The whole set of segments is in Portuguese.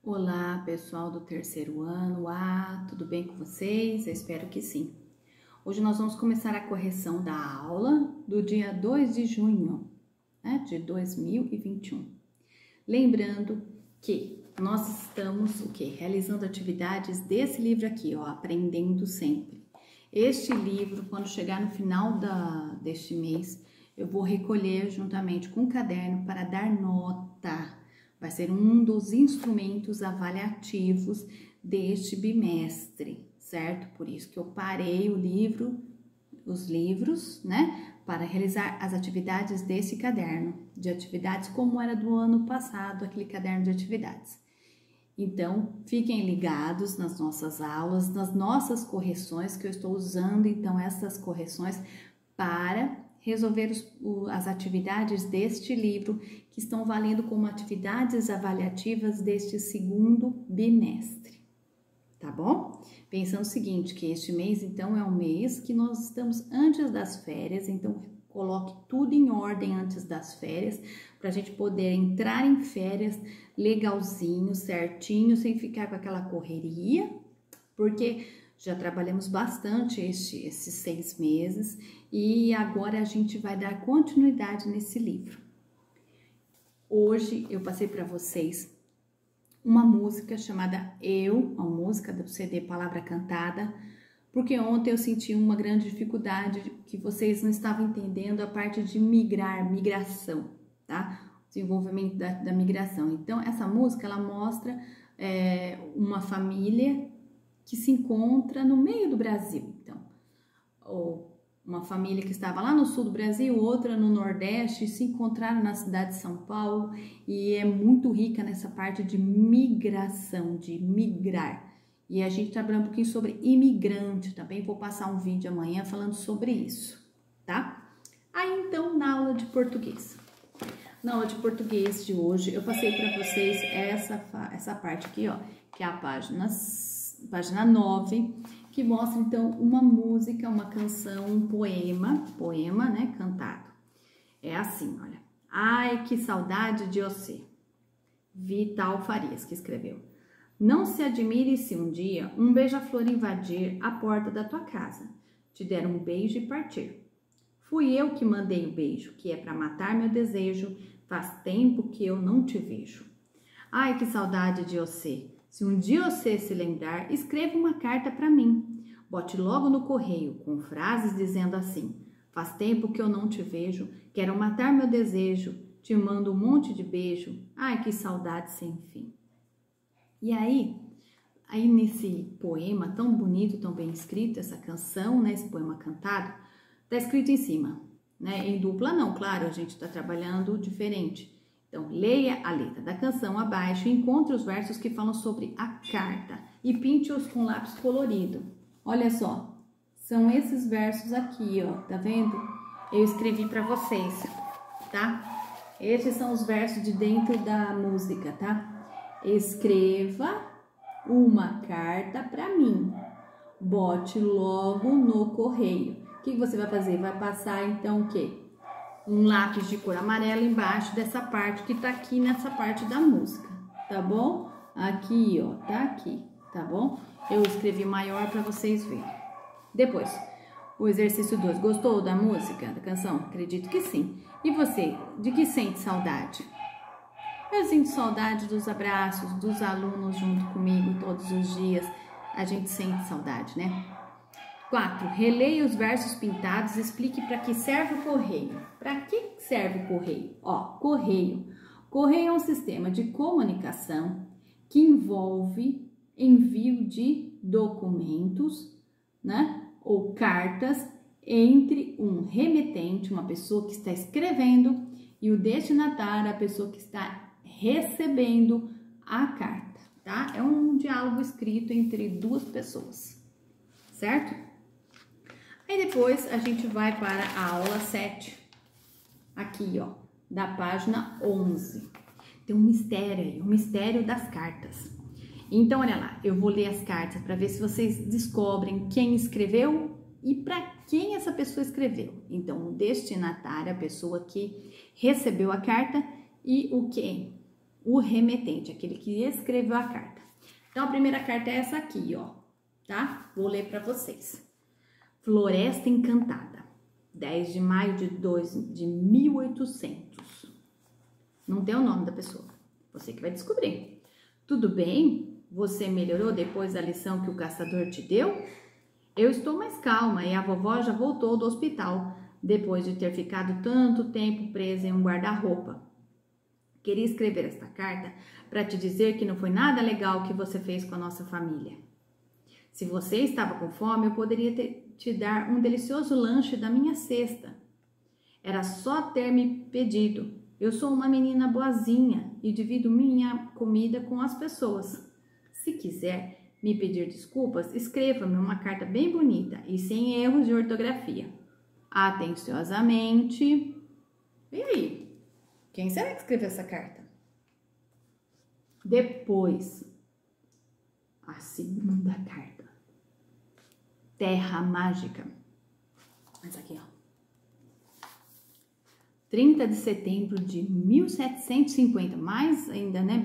Olá, pessoal do terceiro ano. Tudo bem com vocês? Eu espero que sim. Hoje nós vamos começar a correção da aula do dia 2 de junho, de 2021. Lembrando que nós estamos realizando atividades desse livro aqui, Aprendendo Sempre. Este livro, quando chegar no final deste mês, eu vou recolher juntamente com o caderno para dar nota. Vai ser um dos instrumentos avaliativos deste bimestre, certo? Por isso que eu parei os livros, para realizar as atividades desse caderno de atividades, como era do ano passado, aquele caderno de atividades. Então, fiquem ligados nas nossas aulas, nas nossas correções, que eu estou usando, então, essas correções para resolver as atividades deste livro, que estão valendo como atividades avaliativas deste segundo bimestre, tá bom? Pensando o seguinte, que este mês, então, é um mês que nós estamos antes das férias, então, coloque tudo em ordem antes das férias, para a gente poder entrar em férias legalzinho, certinho, sem ficar com aquela correria, porque já trabalhamos bastante esses 6 meses e agora a gente vai dar continuidade nesse livro. Hoje eu passei para vocês uma música chamada Eu, a música do CD Palavra Cantada, porque ontem eu senti uma grande dificuldade que vocês não estavam entendendo a parte de migração, tá? Desenvolvimento da migração. Então, essa música, ela mostra uma família que se encontra no meio do Brasil, então, ou uma família que estava lá no sul do Brasil, outra no Nordeste, se encontraram na cidade de São Paulo, e é muito rica nessa parte de migração, de migrar. E a gente trabalha um pouquinho sobre imigrante também, vou passar um vídeo amanhã falando sobre isso, tá? Aí então, na aula de português. Na aula de português de hoje, eu passei para vocês essa parte aqui, que é a página 9, que mostra então uma música, uma canção, um poema, cantado. É assim, olha. Ai, que saudade de você. Vital Farias que escreveu. Não se admire se um dia um beija-flor invadir a porta da tua casa, te der um beijo e partir. Fui eu que mandei o beijo, que é para matar meu desejo, faz tempo que eu não te vejo. Ai, que saudade de você. Se um dia você se lembrar, escreva uma carta para mim. Bote logo no correio, com frases dizendo assim: faz tempo que eu não te vejo, quero matar meu desejo, te mando um monte de beijo, ai que saudade sem fim. E aí nesse poema tão bonito, tão bem escrito, essa canção, esse poema cantado, tá escrito em cima, em dupla não, claro, a gente está trabalhando diferente. Então, leia a letra da canção abaixo e encontre os versos que falam sobre a carta e pinte-os com lápis colorido. Olha só, são esses versos aqui, tá vendo? Eu escrevi para vocês, tá? Esses são os versos de dentro da música, tá? Escreva uma carta para mim. Bote logo no correio. O que você vai fazer? Vai passar então o quê? Um lápis de cor amarela embaixo dessa parte que tá aqui nessa parte da música, tá bom? Aqui, tá aqui, tá bom? Eu escrevi maior para vocês verem. Depois, o exercício 2. Gostou da música, da canção? Acredito que sim. E você, de que sente saudade? Eu sinto saudade dos abraços, dos alunos junto comigo todos os dias. A gente sente saudade, 4. Releia os versos pintados e explique para que serve o correio. Para que serve o correio? Correio. Correio é um sistema de comunicação que envolve envio de documentos, ou cartas entre um remetente, uma pessoa que está escrevendo, e o destinatário, a pessoa que está recebendo a carta, tá? É um diálogo escrito entre duas pessoas, certo? Aí depois a gente vai para a aula 7, aqui, da página 11. Tem um mistério aí, o mistério das cartas. Então, olha lá, eu vou ler as cartas para ver se vocês descobrem quem escreveu e para quem essa pessoa escreveu. Então, o destinatário, a pessoa que recebeu a carta, e o quê? o remetente, aquele que escreveu a carta. Então, a primeira carta é essa aqui, ó, tá? Vou ler para vocês. Floresta Encantada, 10 de maio de 1800. Não tem o nome da pessoa, você que vai descobrir. Tudo bem? Você melhorou depois da lição que o caçador te deu? Eu estou mais calma e a vovó já voltou do hospital, depois de ter ficado tanto tempo presa em um guarda-roupa. Queria escrever esta carta para te dizer que não foi nada legal o que você fez com a nossa família. Se você estava com fome, eu poderia te dar um delicioso lanche da minha cesta. Era só ter me pedido. Eu sou uma menina boazinha e divido minha comida com as pessoas. Se quiser me pedir desculpas, escreva-me uma carta bem bonita e sem erros de ortografia. Atenciosamente. E aí? Quem será que escreveu essa carta? Depois, a segunda carta. Terra Mágica. Mas aqui, ó. 30 de setembro de 1750. Mais ainda, né?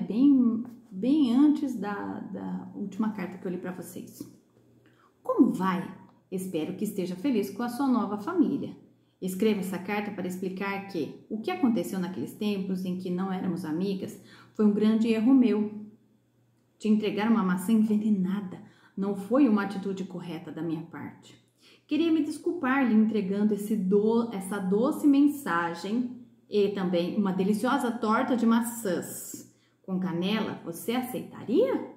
Bem antes da última carta que eu li para vocês. Como vai? Espero que esteja feliz com a sua nova família. Escreva essa carta para explicar que o que aconteceu naqueles tempos em que não éramos amigas foi um grande erro meu. Te entregar uma maçã envenenada não foi uma atitude correta da minha parte. Queria me desculpar lhe entregando essa doce mensagem e também uma deliciosa torta de maçãs. Com canela, você aceitaria?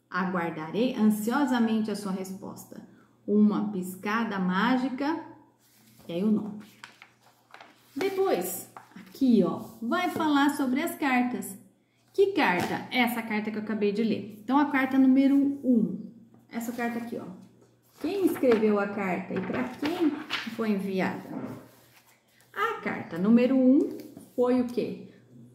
Aguardarei ansiosamente a sua resposta. Uma piscada mágica, e aí o nome. Depois, aqui ó, vai falar sobre as cartas. Que carta? Essa carta que eu acabei de ler. Então, a carta número 1. Essa carta aqui, ó. Quem escreveu a carta e para quem foi enviada? A carta número 1 foi o quê?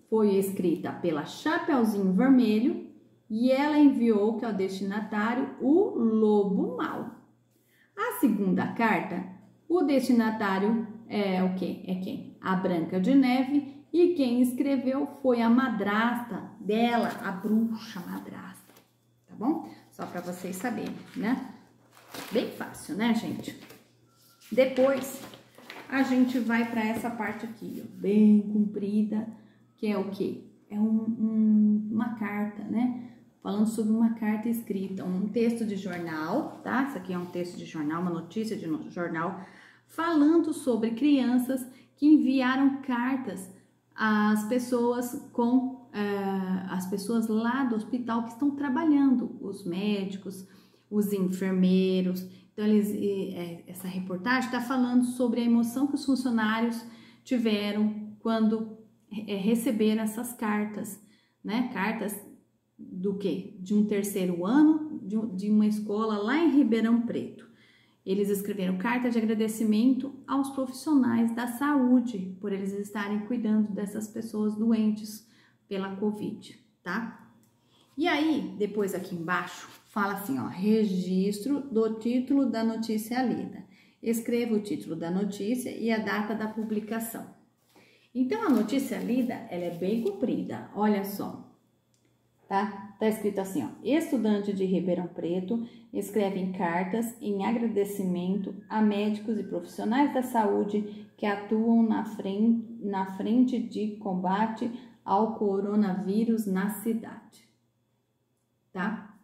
Foi escrita pela Chapeuzinho Vermelho e ela enviou que ao destinatário o Lobo Mau. A segunda carta, o destinatário é o quê? É quem? A Branca de Neve, e quem escreveu foi a madrasta dela, a bruxa madrasta, tá bom? Só para vocês saberem, né? Bem fácil, né, gente? Depois, a gente vai para essa parte aqui, ó, bem comprida, que é o quê? É uma carta, né? Falando sobre uma carta escrita, um texto de jornal, tá? Isso aqui é um texto de jornal, uma notícia de jornal, falando sobre crianças que enviaram cartas às pessoas as pessoas lá do hospital que estão trabalhando, os médicos, os enfermeiros. Então, essa reportagem está falando sobre a emoção que os funcionários tiveram quando receberam essas cartas, né? Cartas do quê? De um terceiro ano de uma escola lá em Ribeirão Preto. Eles escreveram carta de agradecimento aos profissionais da saúde por eles estarem cuidando dessas pessoas doentes pela Covid, tá? E aí, depois aqui embaixo, fala assim, ó, registro do título da notícia lida. Escreva o título da notícia e a data da publicação. Então, a notícia lida, ela é bem comprida, olha só. Tá? Tá escrito assim, ó, estudante de Ribeirão Preto escreve cartas em agradecimento a médicos e profissionais da saúde que atuam na frente de combate ao coronavírus na cidade, tá?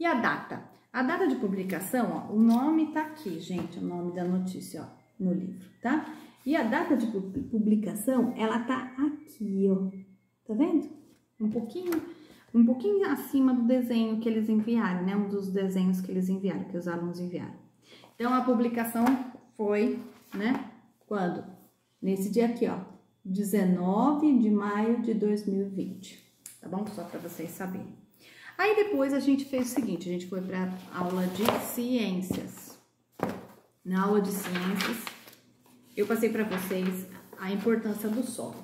E a data? A data de publicação, ó, o nome tá aqui, gente, o nome da notícia, ó, no livro, tá? E a data de publicação, ela tá aqui, ó, tá vendo? Um pouquinho acima do desenho que eles enviaram, né? Um dos desenhos que eles enviaram, que os alunos enviaram. Então, a publicação foi, né? Quando? Nesse dia aqui, ó, 19 de maio de 2020, tá bom? Só para vocês saberem. Aí, depois, a gente fez o seguinte, a gente foi para aula de ciências. Na aula de ciências, eu passei para vocês a importância do solo,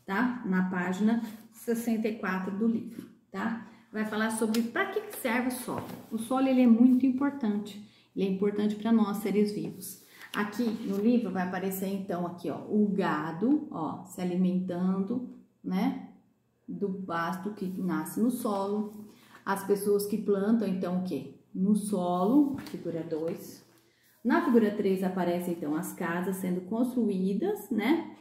tá? Na página 64 do livro, tá? Vai falar sobre para que serve o solo. O solo, ele é muito importante. Ele é importante para nós, seres vivos. Aqui no livro vai aparecer, então, aqui, ó, o gado, ó, se alimentando, né? do basto que nasce no solo. As pessoas que plantam, então, o quê? No solo, figura 2. Na figura 3 aparecem, então, as casas sendo construídas, né?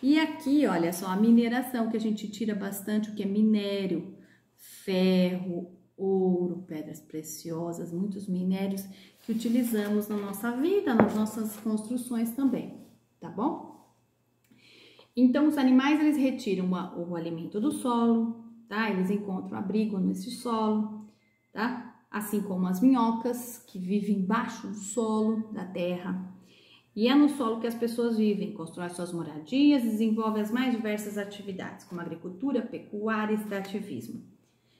E aqui, olha só, a mineração, que a gente tira bastante, o que é minério, ferro, ouro, pedras preciosas, muitos minérios que utilizamos na nossa vida, nas nossas construções também, tá bom? Então, os animais, eles retiram o alimento do solo, tá? Eles encontram abrigo nesse solo, tá? Assim como as minhocas, que vivem embaixo do solo da terra. E é no solo que as pessoas vivem, constroem suas moradias, desenvolvem as mais diversas atividades, como agricultura, pecuária e extrativismo.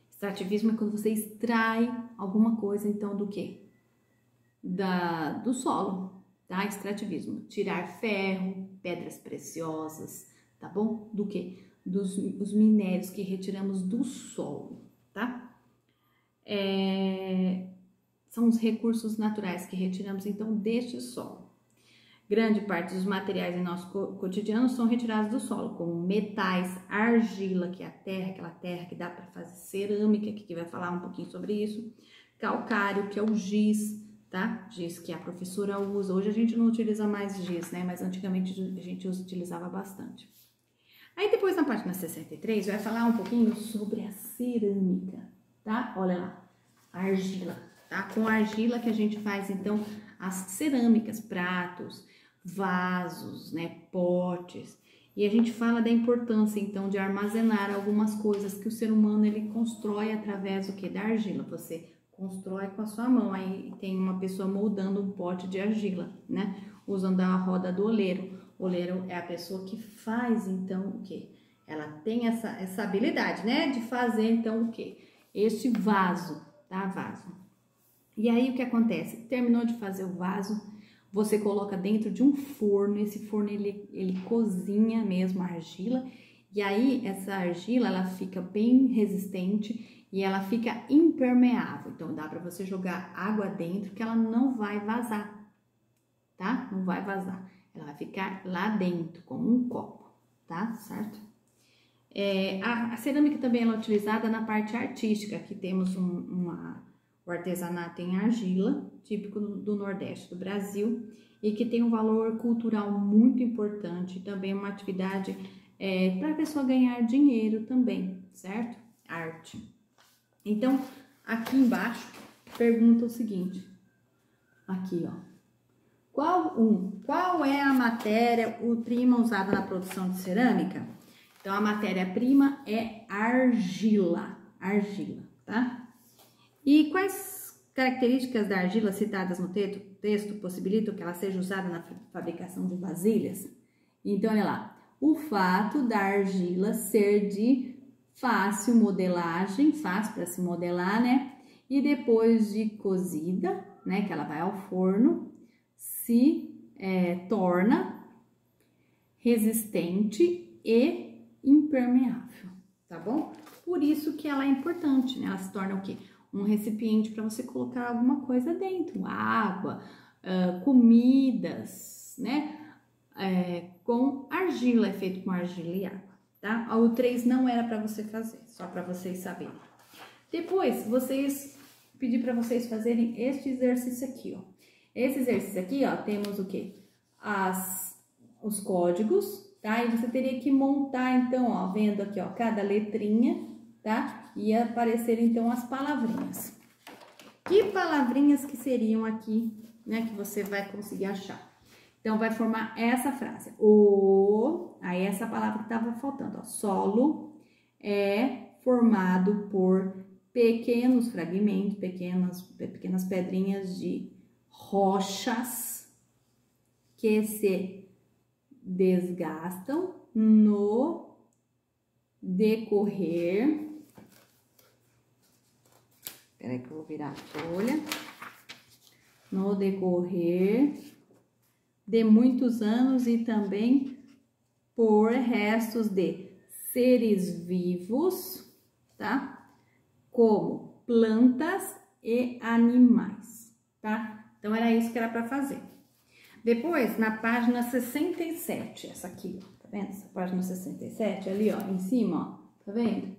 Extrativismo é quando você extrai alguma coisa, então, do quê? Do solo, tá? Extrativismo. Tirar ferro, pedras preciosas, tá bom? Do quê? Os minérios que retiramos do solo, tá? São os recursos naturais que retiramos, então, deste solo. Grande parte dos materiais em nosso cotidiano são retirados do solo, como metais, argila, que é a terra, aquela terra que dá para fazer cerâmica, que vai falar um pouquinho sobre isso. Calcário, que é o giz, tá? Giz que a professora usa. Hoje a gente não utiliza mais giz, né? Mas antigamente a gente utilizava bastante. Aí depois na página 63 vai falar um pouquinho sobre a cerâmica, tá? Olha lá, argila, tá? Com a argila que a gente faz, então, as cerâmicas, pratos, vasos, né, potes. E a gente fala da importância, então, de armazenar algumas coisas que o ser humano, ele constrói através do que? Da argila. Você constrói com a sua mão, aí tem uma pessoa moldando um pote de argila, né, usando a roda do oleiro. O oleiro é a pessoa que faz, então, o que? Ela tem essa habilidade, né, de fazer, então, o que? Este vaso, tá? Vaso. E aí, o que acontece? Terminou de fazer o vaso, você coloca dentro de um forno, esse forno, ele cozinha mesmo a argila, e aí, essa argila, ela fica bem resistente e ela fica impermeável. Então, dá para você jogar água dentro que ela não vai vazar, tá? Não vai vazar. Ela vai ficar lá dentro, como um copo, tá? Certo? A cerâmica também é utilizada na parte artística, que temos o artesanato em argila, típico do Nordeste do Brasil, e que tem um valor cultural muito importante, também uma atividade para a pessoa ganhar dinheiro também, certo? Arte. Então, aqui embaixo, pergunta o seguinte, aqui ó, qual é a matéria-prima usada na produção de cerâmica? Então, a matéria-prima é argila, tá? E quais características da argila citadas no texto possibilitam que ela seja usada na fabricação de vasilhas? Então, olha lá, o fato da argila ser de fácil modelagem, fácil para se modelar, né? E depois de cozida, né, que ela vai ao forno, se torna resistente e impermeável, tá bom? Por isso que ela é importante, né? Ela se torna o quê? Um recipiente para você colocar alguma coisa dentro, água, comidas, né? Com argila, é feito com argila e água, tá? O 3 não era para você fazer, só para vocês saberem. Depois, pedi para vocês fazerem este exercício aqui, ó. Esse exercício aqui, ó, temos o quê? Os códigos, tá? E você teria que montar, então, ó, vendo aqui, ó, cada letrinha, tá? E aparecer, então, as palavrinhas. Que palavrinhas que seriam aqui, né, que você vai conseguir achar? Então, vai formar essa frase. Aí essa palavra que estava faltando, ó. Solo é formado por pequenos fragmentos, pequenas pedrinhas de rochas que se desgastam no decorrer. Espera aí que eu vou virar a folha. No decorrer de muitos anos e também por restos de seres vivos, tá? Como plantas e animais, tá? Então, era isso que era para fazer. Depois, na página 67, essa aqui, ó, tá vendo? Essa página 67, ali, ó, em cima, ó, Tá vendo?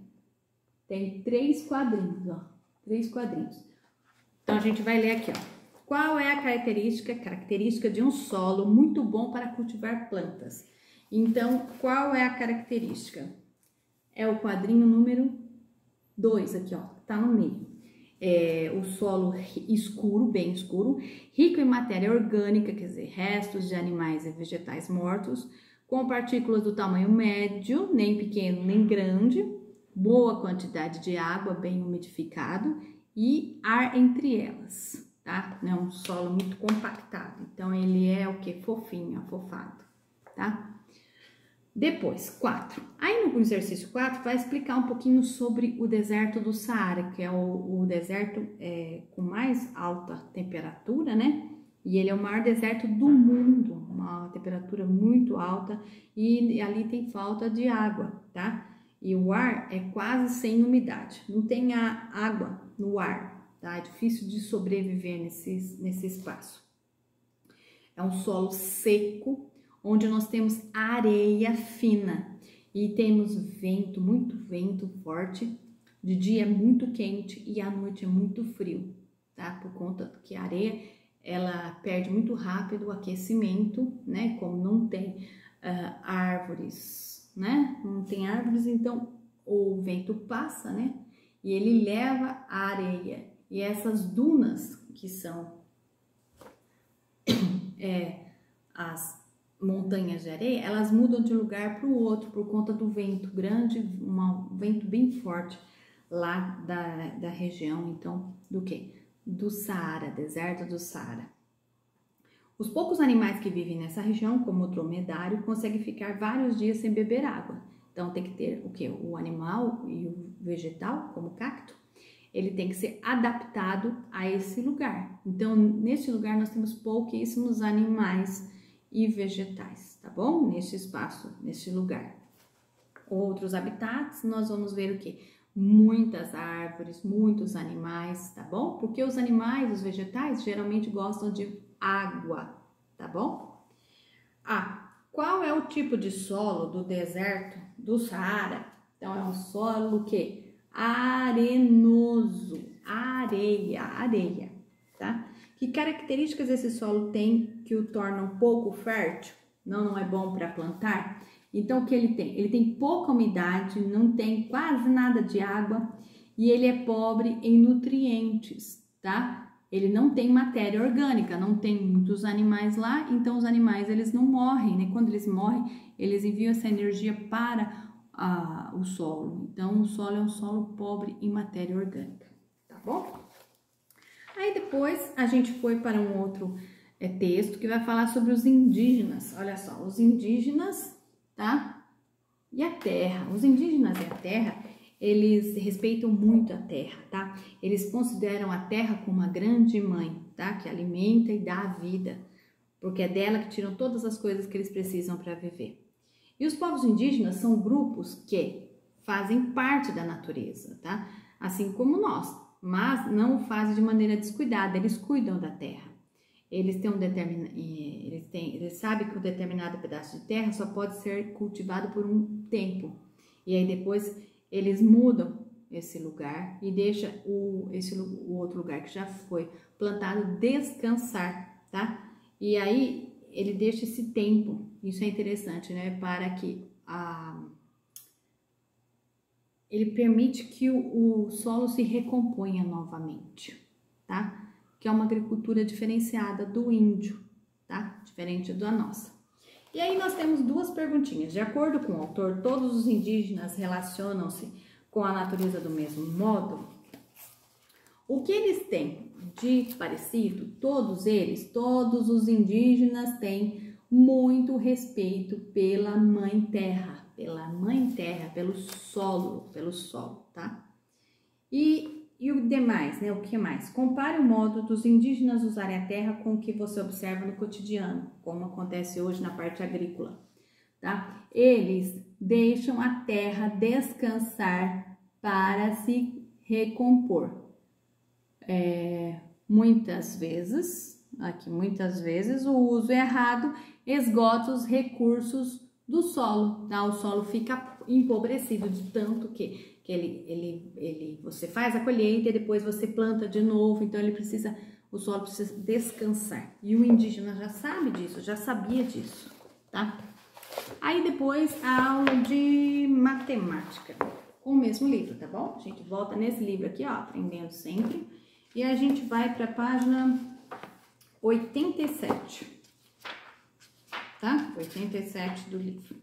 Tem 3 quadrinhos, ó. 3 quadrinhos. Então, a gente vai ler aqui, ó. Qual é a característica de um solo muito bom para cultivar plantas? Então, qual é a característica? É o quadrinho número 2 aqui, ó, tá no meio. É o solo escuro, bem escuro, rico em matéria orgânica, quer dizer, restos de animais e vegetais mortos, com partículas do tamanho médio, nem pequeno nem grande, boa quantidade de água, bem umidificado e ar entre elas, tá? Não é um solo muito compactado, então ele é o que? Fofinho, afofado, tá? Depois, 4. Aí no exercício 4 vai explicar um pouquinho sobre o deserto do Saara, que é o deserto com mais alta temperatura, né? E ele é o maior deserto do mundo, uma temperatura muito alta e ali tem falta de água, tá? E o ar é quase sem umidade, não tem a água no ar, tá? É difícil de sobreviver nesse espaço. É um solo seco, onde nós temos areia fina e temos vento, muito vento forte. De dia é muito quente e à noite é muito frio, tá? Por conta que a areia, ela perde muito rápido o aquecimento, né? Como não tem árvores, né? Não tem árvores, então o vento passa, né? E ele leva a areia. E essas dunas, que são as montanhas de areia, elas mudam de lugar para o outro por conta do vento grande, um vento bem forte lá da região, então, do que? Do Saara, deserto do Saara. Os poucos animais que vivem nessa região, como o dromedário, conseguem ficar vários dias sem beber água. Então, tem que ter o que? O animal e o vegetal, como o cacto, ele tem que ser adaptado a esse lugar. Então, neste lugar nós temos pouquíssimos animais e vegetais, tá bom? Neste espaço, neste lugar. Outros habitats, nós vamos ver o que? Muitas árvores, muitos animais, tá bom? Porque os animais, os vegetais, geralmente gostam de água, tá bom? Qual é o tipo de solo do deserto do Saara? Então, é um solo o quê? Arenoso, areia, tá? Que características esse solo tem que o tornam pouco fértil? Não é bom para plantar? Então, o que ele tem? Ele tem pouca umidade, não tem quase nada de água e ele é pobre em nutrientes, tá? Ele não tem matéria orgânica, não tem muitos animais lá, então os animais eles não morrem, né? Quando eles morrem, eles enviam essa energia para o solo. Então, o solo é um solo pobre em matéria orgânica, tá bom? Aí depois a gente foi para um outro texto que vai falar sobre os indígenas. Olha só, os indígenas, tá? E a terra. Os indígenas e a terra, eles respeitam muito a terra, tá? Eles consideram a terra como uma grande mãe, tá? Que alimenta e dá a vida, porque é dela que tiram todas as coisas que eles precisam para viver. E os povos indígenas são grupos que fazem parte da natureza, tá? Assim como nós, mas não o fazem de maneira descuidada, eles cuidam da terra. Eles sabem que um determinado pedaço de terra só pode ser cultivado por um tempo. E aí depois eles mudam esse lugar e deixam o outro lugar que já foi plantado descansar, tá? E aí ele deixa esse tempo, isso é interessante, né? Para que ele permite que o solo se recomponha novamente, tá? Que é uma agricultura diferenciada do índio, tá? Diferente da nossa. E aí nós temos duas perguntinhas. De acordo com o autor, todos os indígenas relacionam-se com a natureza do mesmo modo? O que eles têm de parecido? Todos os indígenas têm muito respeito pela mãe terra, pelo solo, tá? E o demais, né? O que mais? Compare o modo dos indígenas usarem a terra com o que você observa no cotidiano, como acontece hoje na parte agrícola, tá? Eles deixam a terra descansar para se recompor. Muitas vezes o uso errado esgota os recursos do solo, tá? O solo fica empobrecido de tanto que você faz a colheita e depois você planta de novo, então o solo precisa descansar. E o indígena já sabe disso, já sabia disso, tá? Aí depois a aula de matemática, com o mesmo livro, tá bom? A gente volta nesse livro aqui, ó, Aprendendo Sempre, e a gente vai para a página 87, tá? 87 do livro.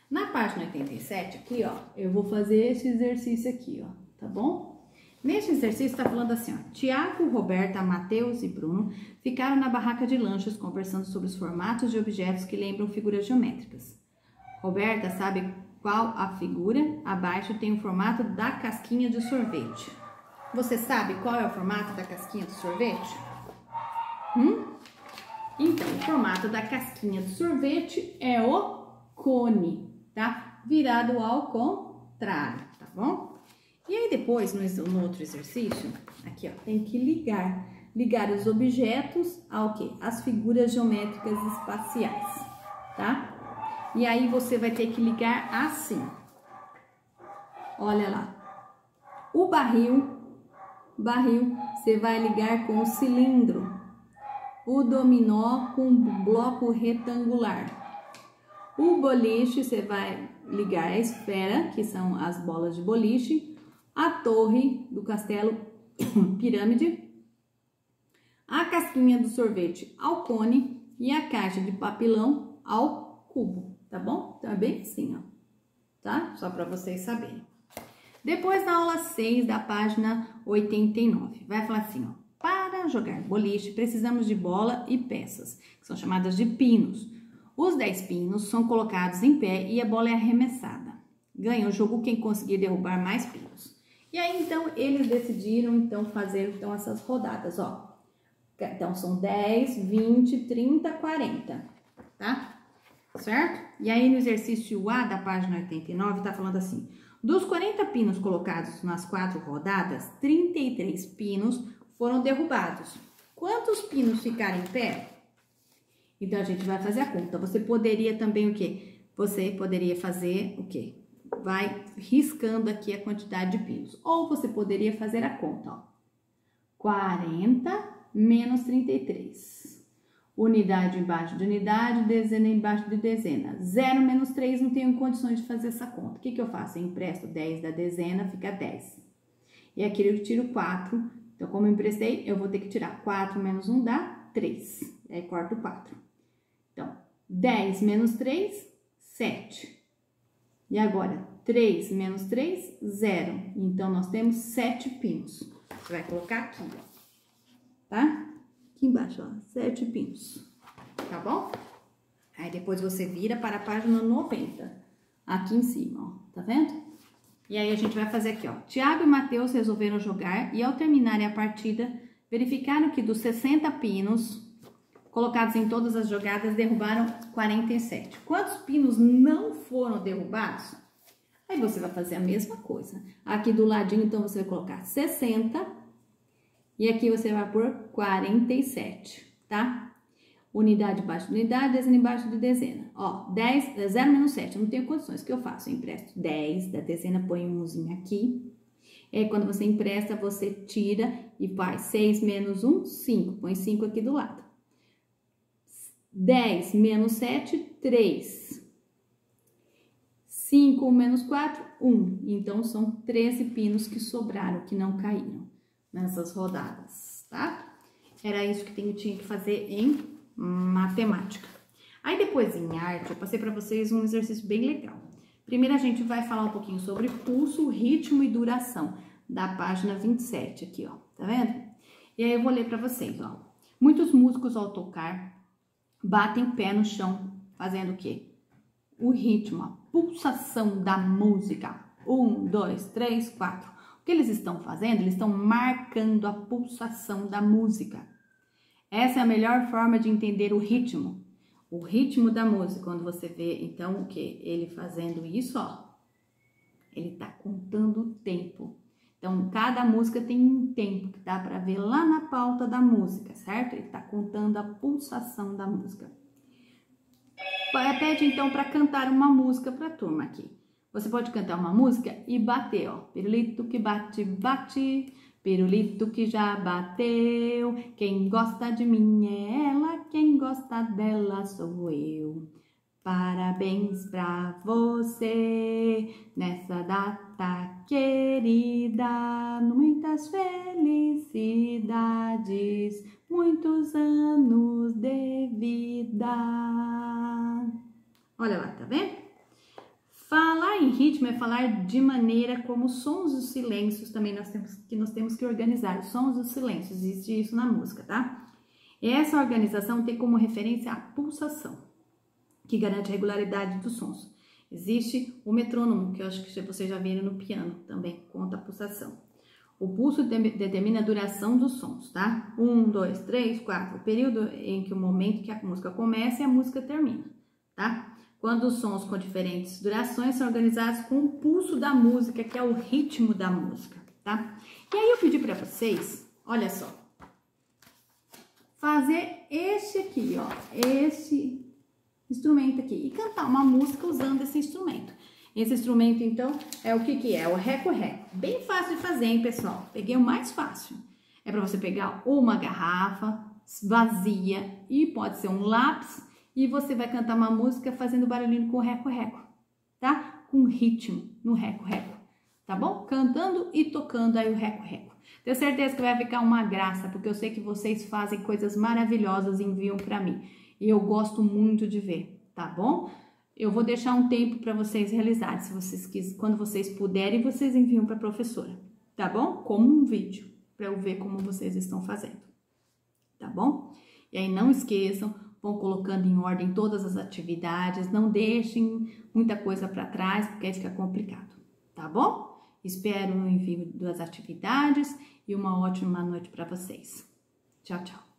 Na página 87 aqui, ó, eu vou fazer esse exercício aqui, ó, tá bom? Nesse exercício tá falando assim, ó, Tiago, Roberta, Mateus e Bruno ficaram na barraca de lanchas conversando sobre os formatos de objetos que lembram figuras geométricas. Roberta sabe qual a figura? Abaixo tem o formato da casquinha de sorvete. Você sabe qual é o formato da casquinha de sorvete? Então, o formato da casquinha de sorvete é o cone, tá? Virado ao contrário, tá bom? E aí depois, no outro exercício, aqui ó, tem que ligar os objetos ao quê? As figuras geométricas espaciais, tá? E aí você vai ter que ligar assim. Olha lá. O barril, você vai ligar com o cilindro. O dominó com o bloco retangular. O boliche, você vai ligar a esfera, que são as bolas de boliche. A torre do castelo, pirâmide. A casquinha do sorvete ao cone. E a caixa de papelão ao cubo. Tá bom? Então, é bem assim, ó. Tá? Só para vocês saberem. Depois, na aula 6 da página 89, vai falar assim, ó. Para jogar boliche, precisamos de bola e peças, que são chamadas de pinos. Os 10 pinos são colocados em pé e a bola é arremessada. Ganha o jogo quem conseguir derrubar mais pinos. E aí, então, eles decidiram, então, fazer essas rodadas, ó. Então, são 10, 20, 30, 40, tá? Certo? E aí no exercício A da página 89 tá falando assim, dos 40 pinos colocados nas 4 rodadas, 33 pinos foram derrubados. Quantos pinos ficaram em pé? Então a gente vai fazer a conta. Você poderia também o quê? Você poderia fazer o quê? Vai riscando aqui a quantidade de pinos. Ou você poderia fazer a conta, ó. 40 menos 33. Unidade embaixo de unidade, dezena embaixo de dezena. 0 menos 3, não tenho condições de fazer essa conta. O que eu faço? Eu empresto 10 da dezena, fica 10. E aqui eu tiro 4. Então, como eu emprestei, eu vou ter que tirar 4 menos 1 dá 3. E aí, corto 4. Então, 10 menos 3, 7. E agora, 3 menos 3, 0. Então, nós temos 7 pinos. Você vai colocar aqui, ó. Tá? Aqui embaixo, ó, 7 pinos, tá bom? Aí depois você vira para a página 90, aqui em cima, ó, tá vendo? E aí a gente vai fazer aqui, ó, Tiago e Mateus resolveram jogar e ao terminarem a partida, verificaram que dos 60 pinos colocados em todas as jogadas, derrubaram 47. Quantos pinos não foram derrubados? Aí você vai fazer a mesma coisa. Aqui do ladinho, então, você vai colocar 60 e aqui você vai pôr 47, tá? Unidade embaixo de unidade, dezena embaixo de dezena. Ó, 0 menos 7, eu não tenho condições. O que eu faço? Eu empresto 10 da dezena, põe um 1 aqui. E aí, quando você empresta, você tira e faz 6 menos 1, 5. Põe 5 aqui do lado. 10 menos 7, 3. 5 menos 4, 1. Então, são 13 pinos que sobraram, que não caíram nessas rodadas, tá? Era isso que tinha que fazer em matemática. Aí depois em arte, eu passei para vocês um exercício bem legal. Primeiro a gente vai falar um pouquinho sobre pulso, ritmo e duração, da página 27 aqui, ó, tá vendo? E aí eu vou ler para vocês, ó. Muitos músicos ao tocar batem pé no chão, fazendo o quê? O ritmo, a pulsação da música. 1, 2, 3, 4. O que eles estão fazendo? Eles estão marcando a pulsação da música. Essa é a melhor forma de entender o ritmo. O ritmo da música, quando você vê, então, o que? Ele fazendo isso, ó. Ele tá contando o tempo. Então, cada música tem um tempo que dá para ver lá na pauta da música, certo? Ele tá contando a pulsação da música. Pede, então, para cantar uma música para a turma aqui. Você pode cantar uma música e bater, ó. Pirulito que bate, bate, pirulito que já bateu. Quem gosta de mim é ela, quem gosta dela sou eu. Parabéns pra você nessa data querida, muitas felicidades, muitos anos de vida. Olha lá, tá vendo? Falar em ritmo é falar de maneira como sons e silêncios também nós temos que organizar. Os sons e os silêncios, existe isso na música, tá? E essa organização tem como referência a pulsação, que garante a regularidade dos sons. Existe o metrônomo, que eu acho que vocês já viram no piano, também conta a pulsação. O pulso determina a duração dos sons, tá? 1, 2, 3, 4, o período em que o momento que a música começa e a música termina, tá? Quando os sons com diferentes durações são organizados com o pulso da música, que é o ritmo da música, tá? E aí eu pedi para vocês, olha só, fazer este aqui, ó, esse instrumento aqui e cantar uma música usando esse instrumento. Esse instrumento, então, é o que é? O reco-reco. Bem fácil de fazer, hein, pessoal? Peguei o mais fácil. É para você pegar uma garrafa vazia e pode ser um lápis e você vai cantar uma música fazendo barulhinho com o reco-reco, tá? Com ritmo no reco-reco, tá bom? Cantando e tocando aí o reco-reco. Tenho certeza que vai ficar uma graça, porque eu sei que vocês fazem coisas maravilhosas e enviam para mim. E eu gosto muito de ver, tá bom? Eu vou deixar um tempo para vocês realizarem, se vocês quiserem, quando vocês puderem, vocês enviam para a professora, tá bom? Como um vídeo, para eu ver como vocês estão fazendo, tá bom? E aí não esqueçam, vão colocando em ordem todas as atividades, não deixem muita coisa para trás, porque aí fica complicado, tá bom? Espero o envio das atividades e uma ótima noite para vocês. Tchau, tchau.